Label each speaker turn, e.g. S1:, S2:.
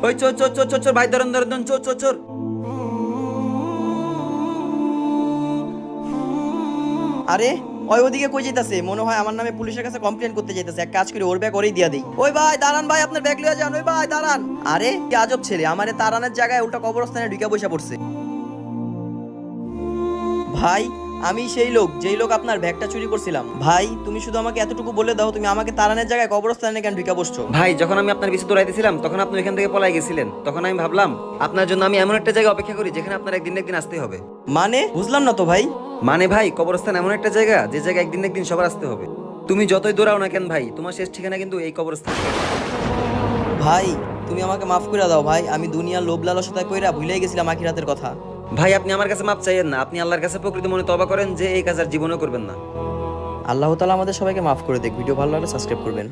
S1: ওই চোর চোর চোর চোর চোর, ভাই ধরেন ধরেন ধরেন, চোর চোর চোর।
S2: আরে ওই ওদিকে কই যাইতাছে? মনে হয় আমার নামে পুলিশের কাছে কমপ্লেন করতে যাইতাছে। এক কাজ করি, ওর ব্যাগ ওরেই দিয়া দেই। ওই ভাই দাঁড়ান, ভাই আপনার ব্যাগ লইয়া যান। ওই ভাই দাঁড়ান। আরে কি আজব ছেলে, আমারে তাড়ানোর জায়গায় উল্টা কবরস্থানে ঢুকে বসে পড়ছে। ভাই আমি সেই লোক, যেই লোক আপনার ব্যাগটা চুরি করছিলাম। ভাই তুমি শুধু আমাকে এতটুকু বলে দাও, তুমি আমাকে তাড়ানোর জায়গায় কবরস্থানে কেন ঢুকে বসছো?
S1: ভাই যখন আমি আপনার পিছু দৌড়াইতেছিলাম তখন আপনি ওইখান থেকে পলাই গেছিলেন, তখন আমি ভাবলাম আপনার জন্য আমি এমন একটা জায়গায় অপেক্ষা করি যেখানে আপনার একদিন না একদিন আসতে হবে।
S2: মানে বুঝলাম না তো ভাই।
S1: মানে ভাই, কবরস্থান এমন একটা জায়গা যে জায়গায় একদিন না একদিন সবার আসতে হবে। তুমি যতই দৌড়াও না কেন ভাই, তোমার শেষ ঠিকানা কিন্তু এই কবরস্থান।
S2: ভাই তুমি আমাকে মাফ করে দাও ভাই, আমি দুনিয়ার লোভ লালসতায় কইরা ভুলেই গেছিলাম আখিরাতের কথা।
S1: ভাই আপনি আমার কাছে মাপ চাইয়েন না, আপনি আল্লাহর কাছে প্রকৃত মনে তওবা করেন যে এই কাজ আর জীবনেও করবেন না।
S2: আল্লাহ তাআলা আমাদের সবাইকে মাফ করে দেখ। ভিডিও ভালো লাগলে সাবস্ক্রাইব করবেন।